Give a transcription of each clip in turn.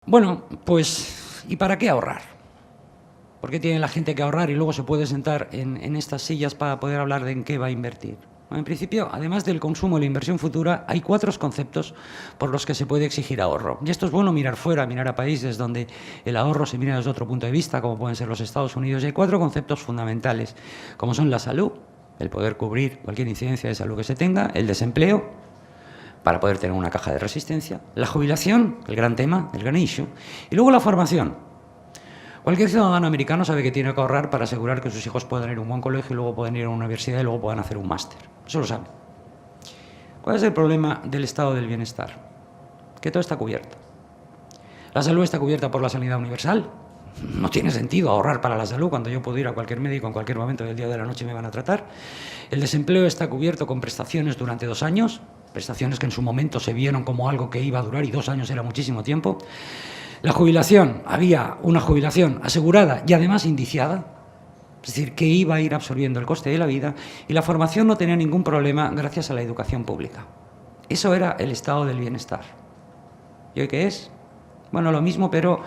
Bueno, pues, ¿y para qué ahorrar? ¿Por qué tiene la gente que ahorrar y luego se puede sentar en estas sillas para poder hablar de en qué va a invertir? Bueno, en principio, además del consumo y la inversión futura, hay 4 conceptos por los que se puede exigir ahorro. Y esto es bueno mirar fuera, mirar a países donde el ahorro se mira desde otro punto de vista, como pueden ser los Estados Unidos. Y hay 4 conceptos fundamentales, como son la salud, el poder cubrir cualquier incidencia de salud que se tenga, el desempleo, para poder tener una caja de resistencia, la jubilación, el gran tema, el gran issue, y luego la formación. Cualquier ciudadano americano sabe que tiene que ahorrar para asegurar que sus hijos puedan ir a un buen colegio, y luego puedan ir a una universidad y luego puedan hacer un máster. Eso lo sabe. ¿Cuál es el problema del estado del bienestar? Que todo está cubierto. La salud está cubierta por la sanidad universal. No tiene sentido ahorrar para la salud cuando yo puedo ir a cualquier médico en cualquier momento del día o de la noche y me van a tratar. El desempleo está cubierto con prestaciones durante 2 años, prestaciones que en su momento se vieron como algo que iba a durar y 2 años era muchísimo tiempo. La jubilación, había una jubilación asegurada y además indiciada, es decir, que iba a ir absorbiendo el coste de la vida, y la formación no tenía ningún problema gracias a la educación pública. Eso era el estado del bienestar. ¿Y hoy qué es? Bueno, lo mismo, pero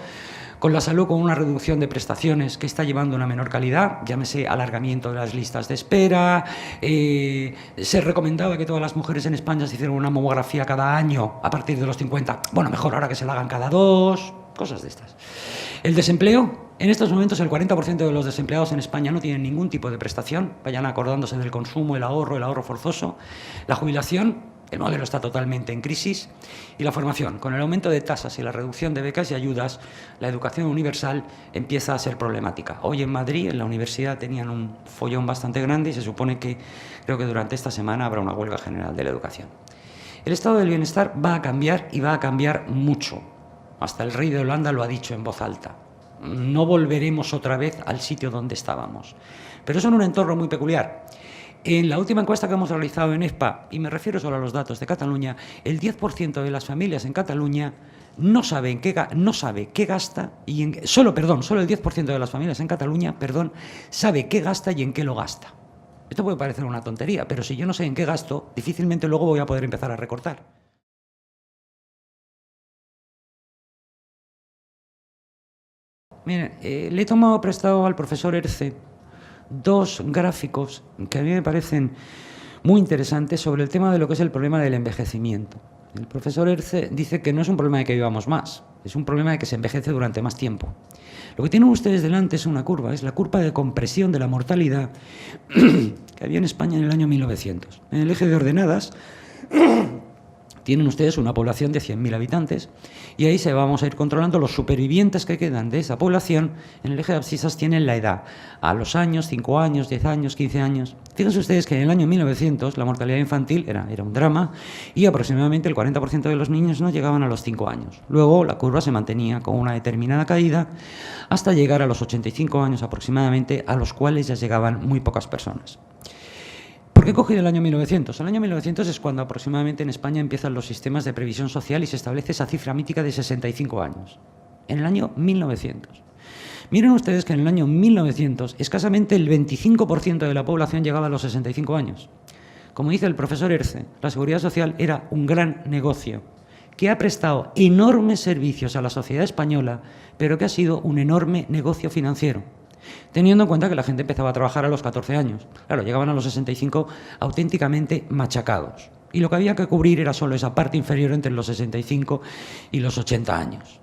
con la salud, con una reducción de prestaciones que está llevando una menor calidad, llámese alargamiento de las listas de espera, se recomendaba que todas las mujeres en España se hicieran una mamografía cada año a partir de los 50, bueno, mejor ahora que se la hagan cada 2, cosas de estas. El desempleo, en estos momentos el 40% de los desempleados en España no tienen ningún tipo de prestación, vayan acordándose del consumo, el ahorro forzoso. La jubilación, el modelo está totalmente en crisis, y la formación. Con el aumento de tasas y la reducción de becas y ayudas, la educación universal empieza a ser problemática. Hoy en Madrid, en la universidad, tenían un follón bastante grande y se supone que, creo que durante esta semana habrá una huelga general de la educación. El estado del bienestar va a cambiar y va a cambiar mucho. Hasta el rey de Holanda lo ha dicho en voz alta. No volveremos otra vez al sitio donde estábamos. Pero eso en un entorno muy peculiar. En la última encuesta que hemos realizado en ESPA, y me refiero solo a los datos de Cataluña, el 10% de las familias en Cataluña no sabe qué gasta, y solo el 10% de las familias en Cataluña, sabe qué gasta y en qué lo gasta. Esto puede parecer una tontería, pero si yo no sé en qué gasto, difícilmente luego voy a poder empezar a recortar. Miren, le he tomado prestado al profesor Erce 2 gráficos que a mí me parecen muy interesantes sobre el tema de lo que es el problema del envejecimiento. El profesor Erce dice que no es un problema de que vivamos más, es un problema de que se envejece durante más tiempo. Lo que tienen ustedes delante es una curva, es la curva de compresión de la mortalidad que había en España en el año 1900. En el eje de ordenadas tienen ustedes una población de 100.000 habitantes y ahí vamos a ir controlando los supervivientes que quedan de esa población. En el eje de abscisas tienen la edad, a los años, 5 años, 10 años, 15 años. Fíjense ustedes que en el año 1900 la mortalidad infantil era un drama y aproximadamente el 40% de los niños no llegaban a los 5 años. Luego la curva se mantenía con una determinada caída hasta llegar a los 85 años aproximadamente, a los cuales ya llegaban muy pocas personas. ¿Por qué he cogido el año 1900? El año 1900 es cuando aproximadamente en España empiezan los sistemas de previsión social y se establece esa cifra mítica de 65 años. En el año 1900. Miren ustedes que en el año 1900 escasamente el 25% de la población llegaba a los 65 años. Como dice el profesor Erce, la seguridad social era un gran negocio que ha prestado enormes servicios a la sociedad española, pero que ha sido un enorme negocio financiero. Teniendo en cuenta que la gente empezaba a trabajar a los 14 años. Claro, llegaban a los 65 auténticamente machacados. Y lo que había que cubrir era solo esa parte inferior entre los 65 y los 80 años.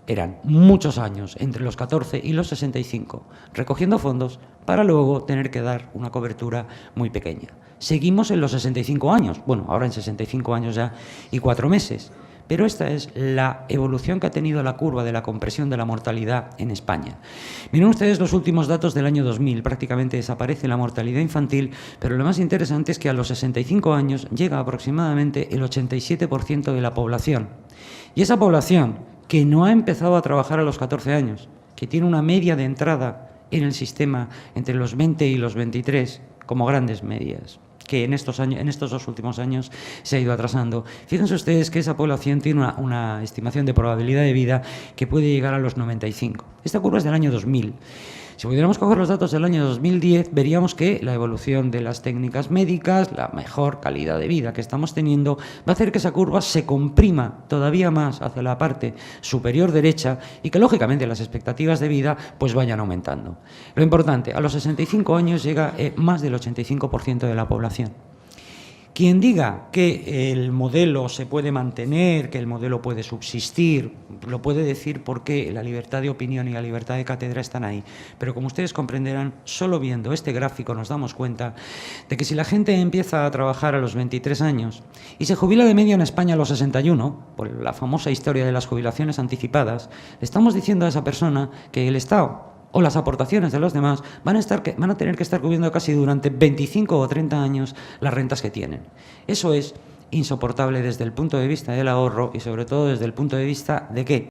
Eran muchos años entre los 14 y los 65, recogiendo fondos para luego tener que dar una cobertura muy pequeña. Seguimos en los 65 años, bueno, ahora en 65 años ya y 4 meses. Pero esta es la evolución que ha tenido la curva de la compresión de la mortalidad en España. Miren ustedes los últimos datos del año 2000, prácticamente desaparece la mortalidad infantil, pero lo más interesante es que a los 65 años llega aproximadamente el 87% de la población. Y esa población que no ha empezado a trabajar a los 14 años, que tiene una media de entrada en el sistema entre los 20 y los 23 como grandes medias, que en estos 2 últimos años se ha ido atrasando. Fíjense ustedes que esa población tiene una estimación de probabilidad de vida que puede llegar a los 95. Esta curva es del año 2000. Si pudiéramos coger los datos del año 2010, veríamos que la evolución de las técnicas médicas, la mejor calidad de vida que estamos teniendo, va a hacer que esa curva se comprima todavía más hacia la parte superior derecha y que, lógicamente, las expectativas de vida pues vayan aumentando. Lo importante, a los 65 años llega más del 85% de la población. Quien diga que el modelo se puede mantener, que el modelo puede subsistir, lo puede decir porque la libertad de opinión y la libertad de cátedra están ahí. Pero como ustedes comprenderán, solo viendo este gráfico nos damos cuenta de que si la gente empieza a trabajar a los 23 años y se jubila de media en España a los 61, por la famosa historia de las jubilaciones anticipadas, le estamos diciendo a esa persona que el Estado o las aportaciones de los demás van a tener que estar cubriendo casi durante 25 o 30 años las rentas que tienen. Eso es insoportable desde el punto de vista del ahorro y sobre todo desde el punto de vista de que